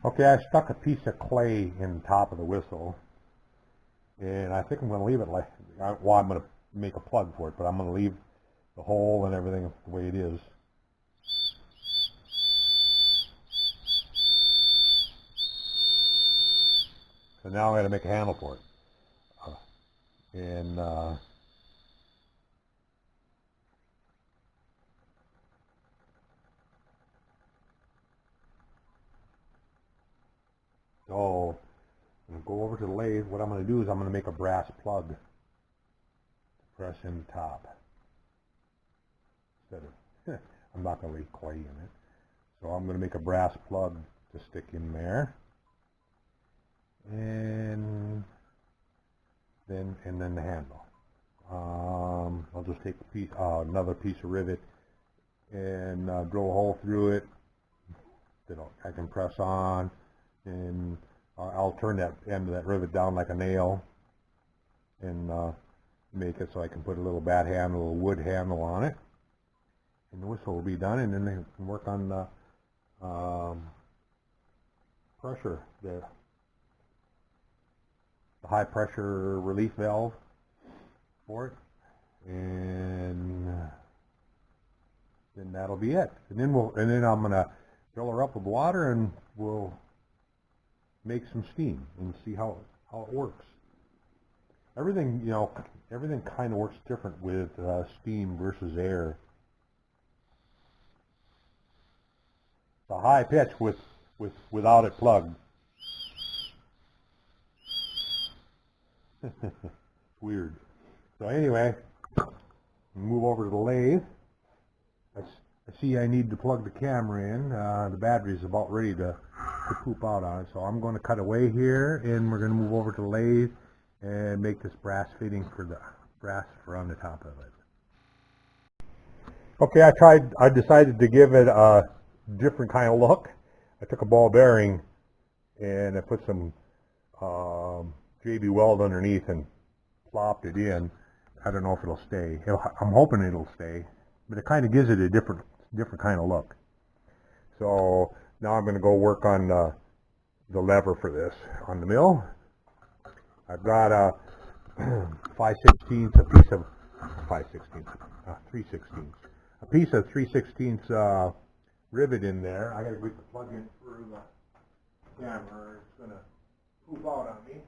Okay, I stuck a piece of clay in the top of the whistle, and I think I'm going to leave it like, well, I'm going to make a plug for it, but I'm going to leave the hole and everything the way it is. So now I'm going to make a handle for it. And so I'm going to go over to the lathe. What I'm going to do is I'm going to make a brass plug to press in the top. Instead of, I'm not going to leave clay in it. So I'm going to make a brass plug to stick in there. And then the handle. I'll just take a piece, another piece of rivet and drill a hole through it that I can press on, and I'll turn that end of that rivet down like a nail and make it so I can put a little bat handle, a little wood handle on it, and the whistle will be done. And then they can work on the pressure, the high pressure relief valve for it, and then that'll be it. And then I'm gonna fill her up with water, and we'll make some steam and see how it works. Everything, you know, everything kind of works different with steam versus air. The high pitch without it plugged. Weird. So anyway, move over to the lathe. I see I need to plug the camera in. The battery's about ready to poop out on it. So I'm going to cut away here, and we're going to move over to the lathe and make this brass fitting for the brass for on the top of it. Okay, I decided to give it a different kind of look. I took a ball bearing and I put some JB Weld underneath and plopped it in. I don't know if it'll stay. I'm hoping it'll stay, but it kind of gives it a different kind of look. So now I'm going to go work on the lever for this on the mill. I've got a 5/16, a piece of 5/16, 3/16, a piece of 3/16 rivet in there. I got to get the plug in through the camera. It's going to poop out on me.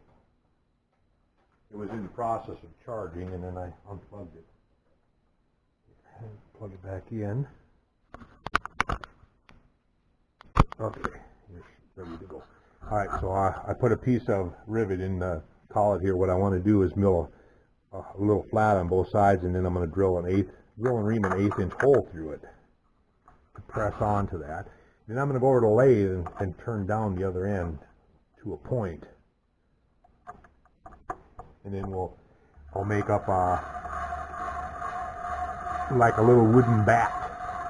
It was in the process of charging, and then I unplugged it. Plug it back in. Okay, it's ready to go. All right, so I put a piece of rivet in the collet here. What I want to do is mill a little flat on both sides, and then I'm going to drill and ream an 1/8 inch hole through it to press onto that. Then I'm going to go over to the lathe and turn down the other end to a point. And then I'll make up like a little wooden bat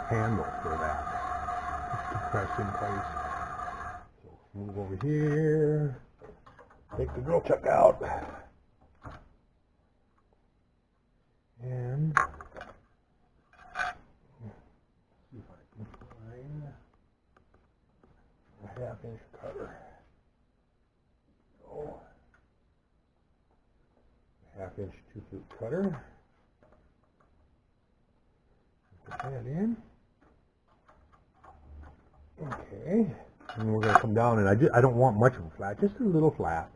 handle for that, just to press in place. So move over here, take the drill chuck out, and see if I can find a 1/2 inch cutter. So 1/2 inch 2-foot cutter. Put that in. Okay, and we're going to come down, and I don't want much of a flat, just a little flat.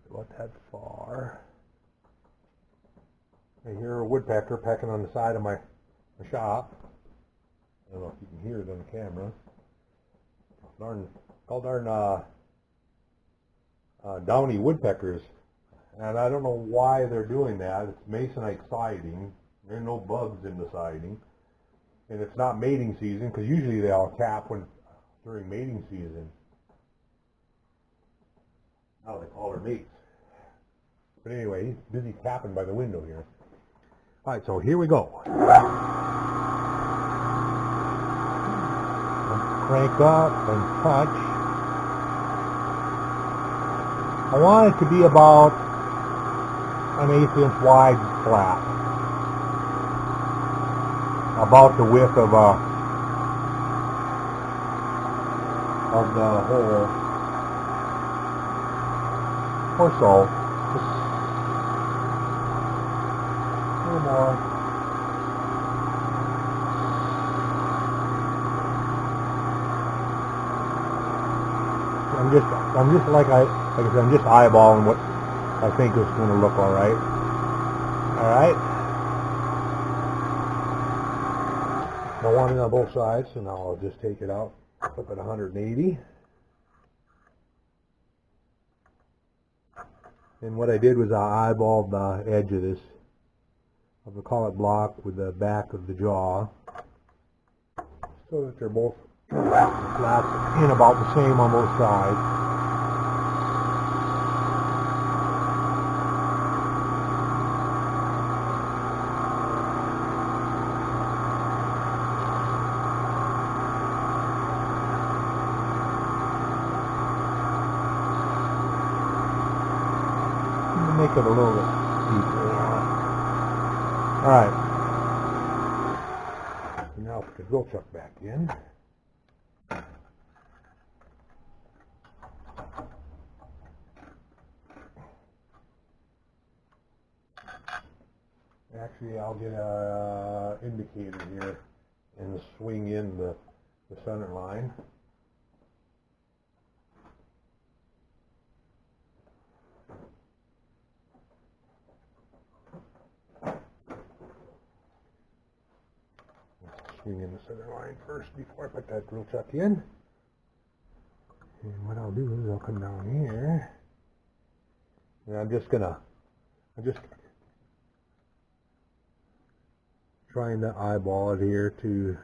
About that far. I hear a woodpecker pecking on the side of my shop. I don't know if you can hear it on the camera. Darn downy woodpeckers, and I don't know why they're doing that. It's masonite siding. There are no bugs in the siding, and it's not mating season, because usually they all cap during mating season. Now they call her mates. But anyway, he's busy tapping by the window here. All right, so here we go. Crank up and touch. I want it to be about an 1/8 inch wide flat. about the width of the hole or so. Just a little more. I'm just like I said, I'm just eyeballing what I think is going to look all right. All right. I want it on both sides, so now I'll just take it out, flip it 180. And what I did was I eyeballed the edge of this, of the collet block with the back of the jaw, so that they're both flat in about the same on both sides. Make it a little bit deeper. Alright. So now put the drill chuck back in. Actually, I'll get a indicator here and swing in the center line. Swing in the center line first before I put that drill chuck in. And what I'll do is I'll come down here, and I'm just trying to eyeball it here to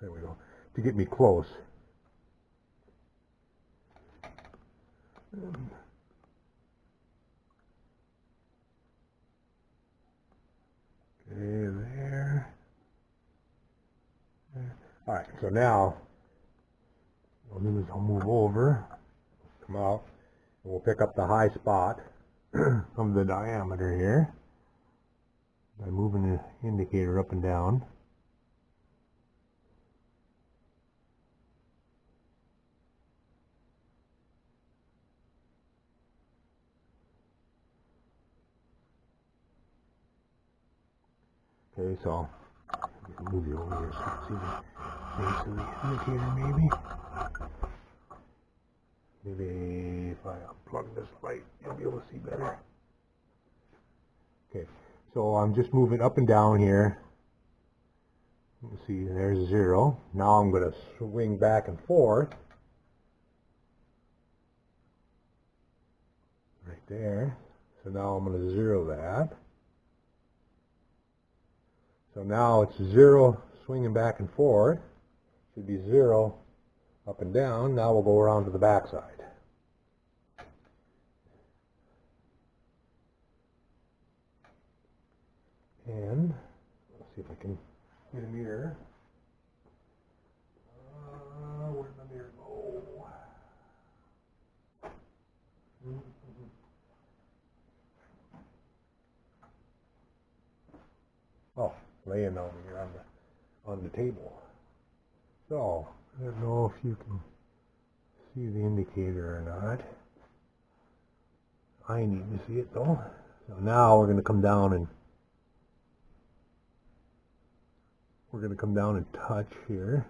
there we go, to get me close. Okay, there. Alright, so now what I'll do is I'll move over, come out, and we'll pick up the high spot of the diameter here by moving the indicator up and down. Okay, so move you over here so you can see the base of the indicator maybe. Maybe if I unplug this light, you'll be able to see better. Okay, so I'm just moving up and down here. You can see there's 0. Now I'm going to swing back and forth. Right there. So now I'm going to 0 that. So now it's 0 swinging back and forth. Should be 0 up and down. Now we'll go around to the back side. And let's see if I can get a mirror. Where'd my mirror go? Oh, laying down here on the table. So I don't know if you can see the indicator or not. I need to see it though. So now we're going to come down and touch here.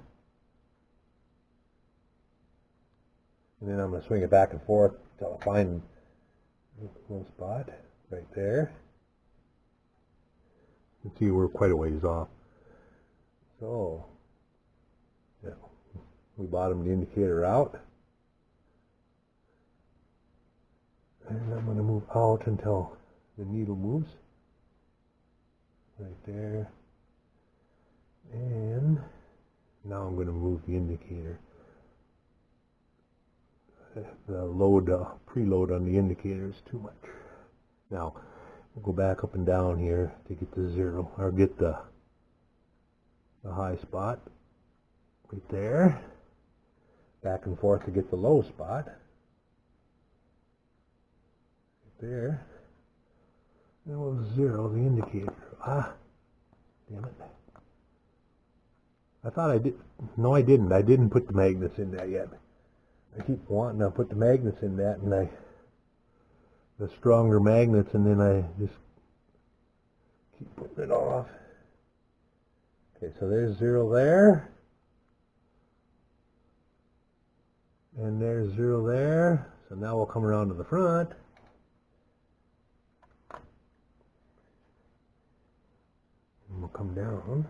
And then I'm going to swing it back and forth until I find a little spot right there. You can see we're quite a ways off. So, yeah, we bottomed the indicator out. And I'm going to move out until the needle moves. Right there. And now I'm going to move the indicator. The load, preload on the indicator is too much. Now, we'll go back up and down here to get the 0, or get the high spot. Right there. Back and forth to get the low spot. Right there. Then we'll zero the indicator. Ah, damn it. I thought I did. No, I didn't. I didn't put the magnets in that yet. I keep wanting to put the magnets in that, and the stronger magnets, and then I just keep putting it off. Okay, so there's zero there. And there's zero there. So now we'll come around to the front. And we'll come down.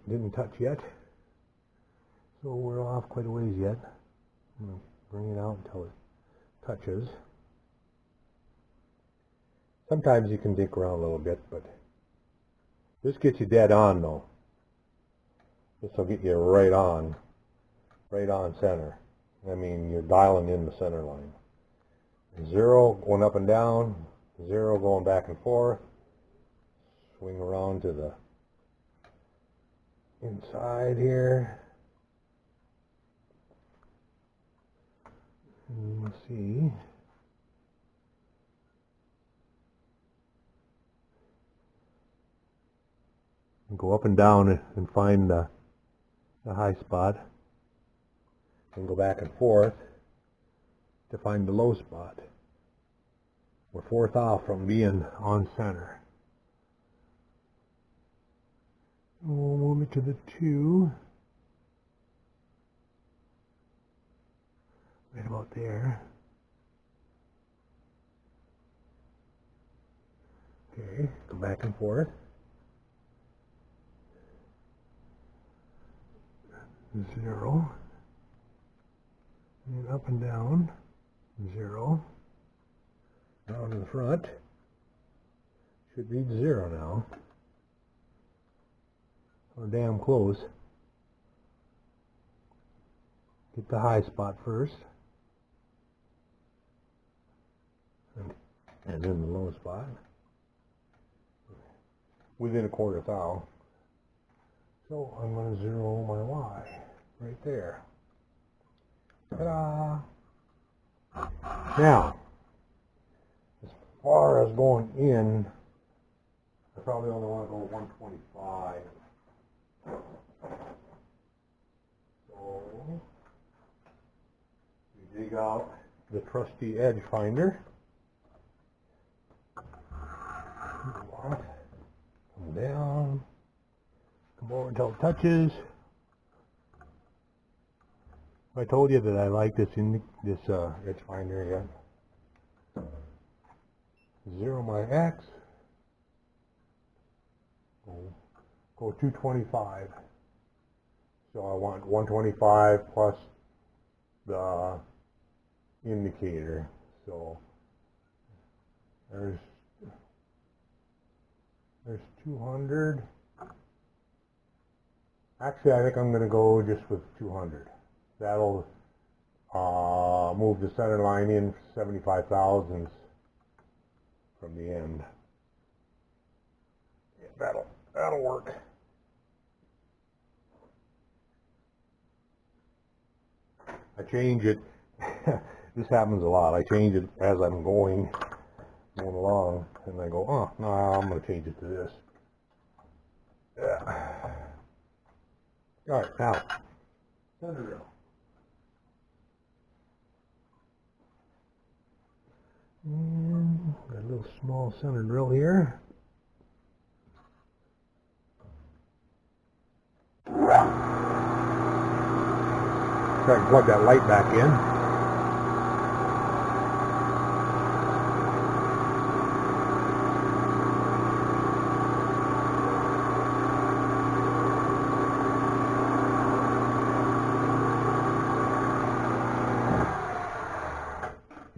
Didn't touch yet. So we're off quite a ways yet. I'm going to bring it out until it touches. Sometimes you can dink around a little bit, but this gets you dead on though. This will get you right on center. I mean, you're dialing in the center line. Zero going up and down, zero going back and forth. Swing around to the inside here. And you see. And go up and down and find the high spot. And go back and forth to find the low spot. We're fourth off from being on center. We'll move it to the 2. Right about there. Okay, go back and forth. 0. And up and down. 0. Down to the front. Should read 0 now. So damn close. Get the high spot first. And then the low spot. Within a quarter thou. So I'm going to zero my Y right there. Ta-da! Now, as far as going in, I probably only want to go 125. So, we dig out the trusty edge finder. Come down. Come over until it touches. I told you that I like this edge finder yet. Zero my X. Go 225. So I want 125 plus the indicator. So there's 200. Actually, I think I'm going to go just with 200. That'll move the center line in 75 thousandths from the end. Yeah, that'll work. I change it. This happens a lot. I change it as I'm going along, and I go, oh, no, I'm going to change it to this. Yeah. All right, now, center drill. And got a little small center drill here. Try to plug that light back in.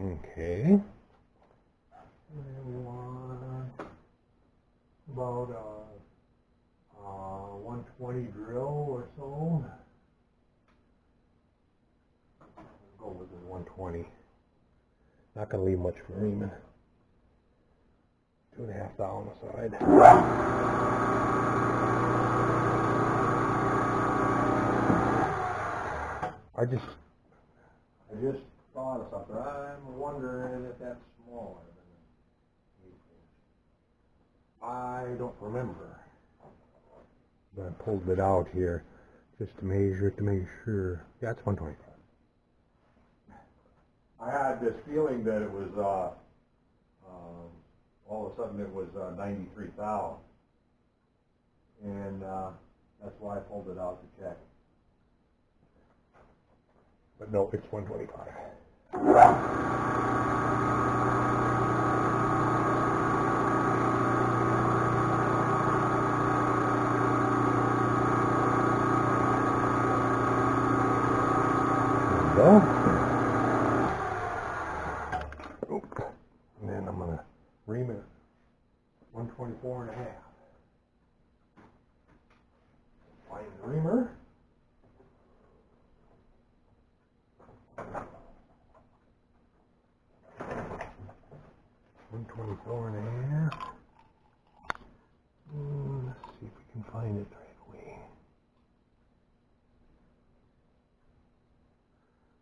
Okay. And we want about a 120 drill or so. Go with the 120. Not going to leave much for reaming. 2.5 thou on the side. just thought of something. I'm wondering if that's smaller than 8 inch. I don't remember. But I pulled it out here just to measure it to make sure. Yeah, it's 125. I had this feeling that it was, all of a sudden it was 93 thou. And that's why I pulled it out to check. But no, it's 125. There we go. And then I'm going to ream it 124 and a half. Find the reamer. $124.5. Let's see if we can find it right away.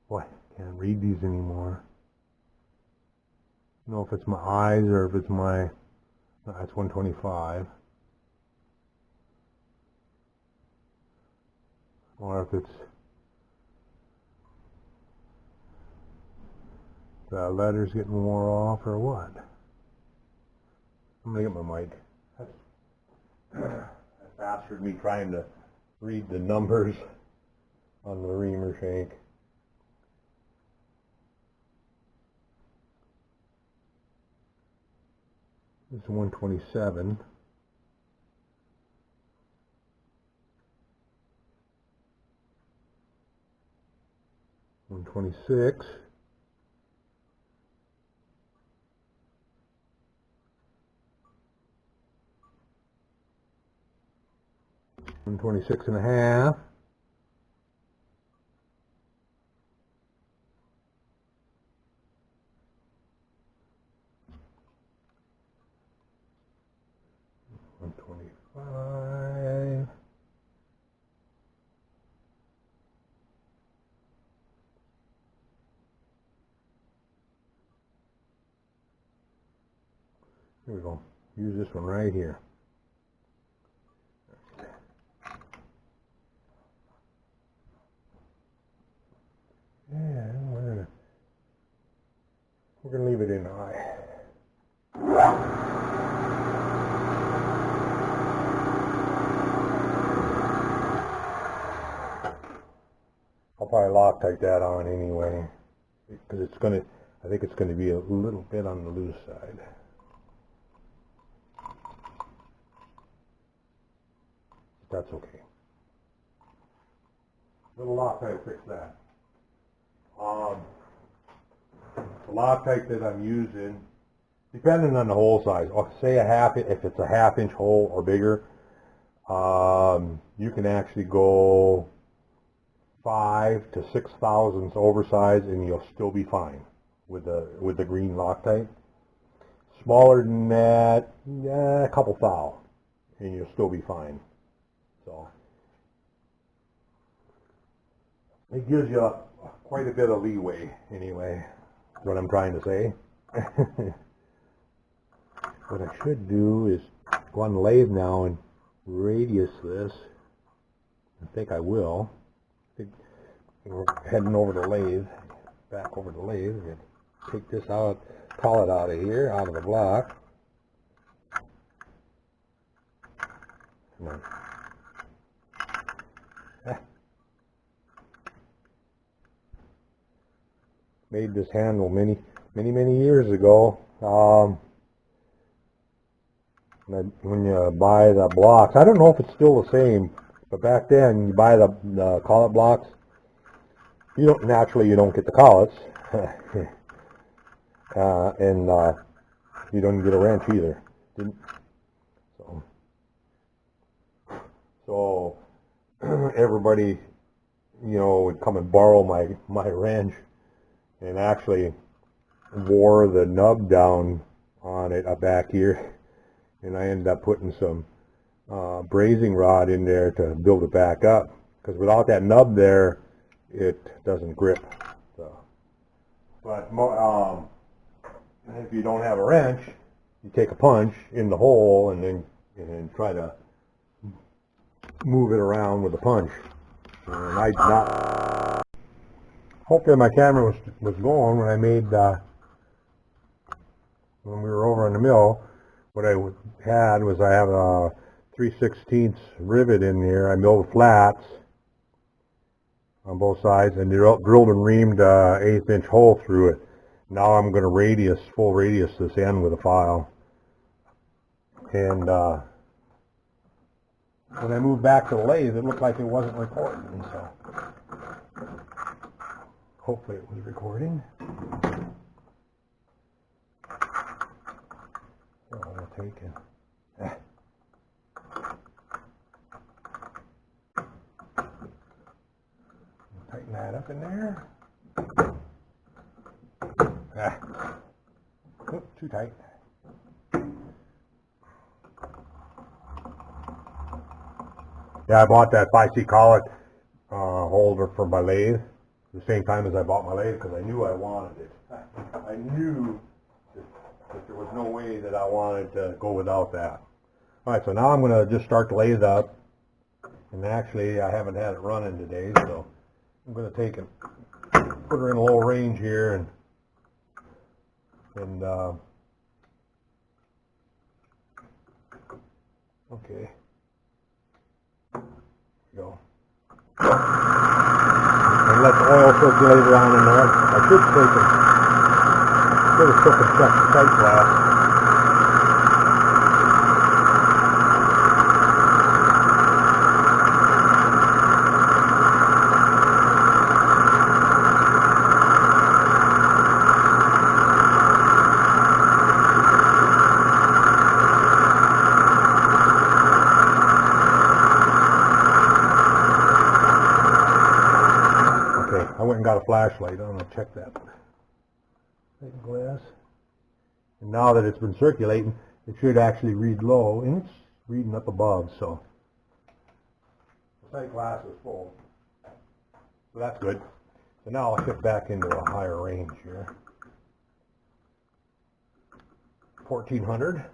Boy, can't read these anymore. I don't know if it's my eyes or if it's my. That's 125. Or if it's the letters getting wore off or what. I'm gonna get my mic. That's faster than me trying to read the numbers on the reamer shank. This is 127. 126. 126 and a half. 125. Here we go. Use this one right here. And we're gonna leave it in high. I'll probably Loctite that on anyway, because I think it's gonna be a little bit on the loose side. That's okay. Little Loctite will fix that. The Loctite that I'm using, depending on the hole size, I'll say if it's a half-inch hole or bigger, you can actually go 5 to 6 thousandths oversized, and you'll still be fine with the green Loctite. Smaller than that, yeah, a couple thou, and you'll still be fine. So it gives you quite a bit of leeway, anyway. That's what I'm trying to say. What I should do is go on the lathe now and radius this. I think I will. I think we're heading over the lathe, back over the lathe. We're going to take this out, pull it out of here, out of the block. Made this handle many years ago. When you buy the blocks, I don't know if it's still the same, but back then you buy the collet blocks. You don't get the collets, and you don't get a wrench either. So everybody, would come and borrow my wrench, and actually wore the nub down on it back here, and I ended up putting some brazing rod in there to build it back up, because without that nub there, it doesn't grip. So But if you don't have a wrench, you take a punch in the hole and then try to move it around with a punch. And I did not. Hopefully my camera was going when I made when we were over in the mill. What I had was I have a 3/16 rivet in here. I milled flats on both sides and drilled and reamed an 1/8 inch hole through it. Now I'm going to full radius this end with a file. And when I moved back to the lathe, it looked like it wasn't recording, so hopefully it was recording. Oh, I'll take it. Tighten that up in there. Oop, too tight. Yeah, I bought that 5C collet holder for my lathe at the same time as I bought my lathe because I knew I wanted it. I knew that there was no way that I wanted to go without that. Alright, so now I'm going to just start the lathe up. And actually, I haven't had it running today, so I'm going to take and put her in a low range here and okay. Go. And let the oil circulate around in there. I should have took and checked the sight glass. I went and got a flashlight. I'm going to check that glass. And now that it's been circulating, it should actually read low, and it's reading up above, so the sight glass is full. So that's good. So now I'll shift back into a higher range here. 1400.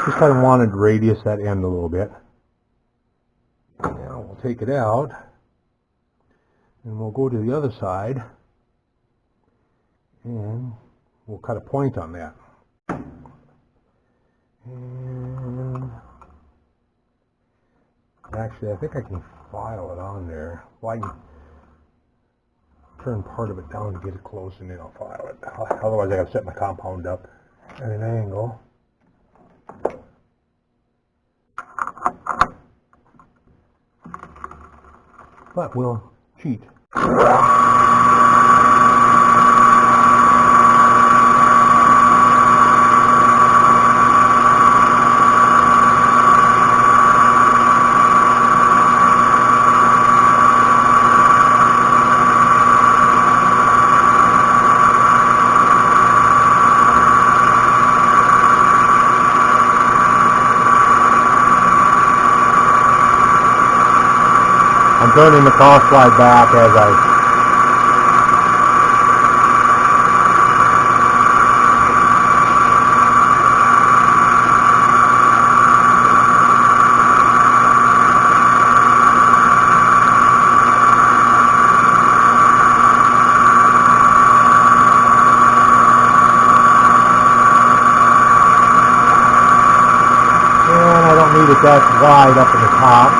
Just kind of wanted to radius that end a little bit. Now we'll take it out and we'll go to the other side and we'll cut a point on that. And actually I think I can file it on there. Well, I can turn part of it down to get it close and then I'll file it. Otherwise I got to set my compound up at an angle. But we'll cheat. I'm turning the cross slide back as and I don't need it that wide up at the top.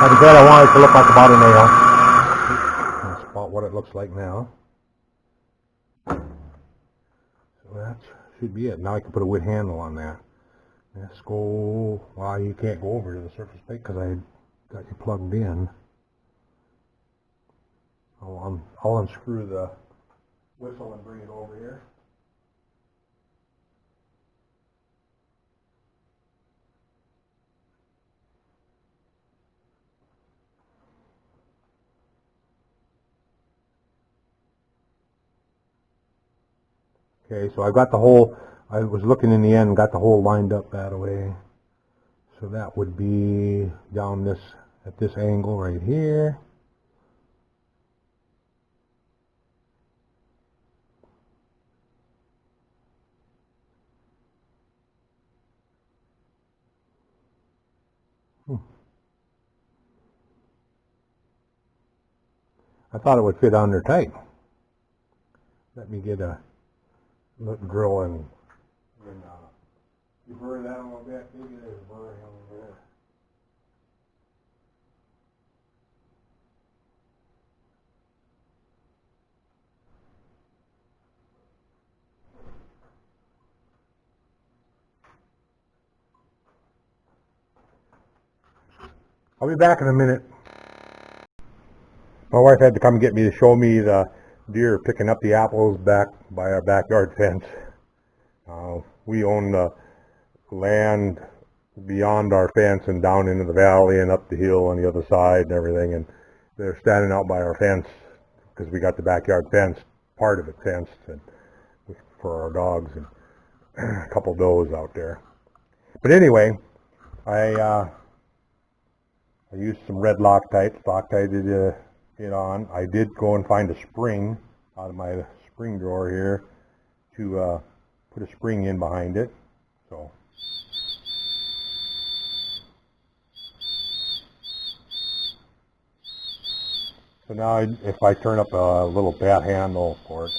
Like I said, I want it to look like about a nail. That's about what it looks like now. That should be it. Now I can put a wood handle on that. Let's go. Well, you can't go over to the surface plate because I got you plugged in. I'll unscrew the whistle and bring it over here. Okay, so I got the hole. I was looking in the end, got the hole lined up that way. So that would be down this, at this angle right here. I thought it would fit on there tight. Let me get a drill and you burn that a little bit. Maybe there's a burr over there. I'll be back in a minute. My wife had to come get me to show me the deer picking up the apples back by our backyard fence. We own the land beyond our fence and down into the valley and up the hill on the other side and everything, and they're standing out by our fence because we got the backyard fence, part of it fenced, and for our dogs, and a couple of does out there. But anyway, I used some red Loctite, Loctited it on. I did go and find a spring out of my spring drawer here to put a spring in behind it. So now if I turn up a little bat handle for it,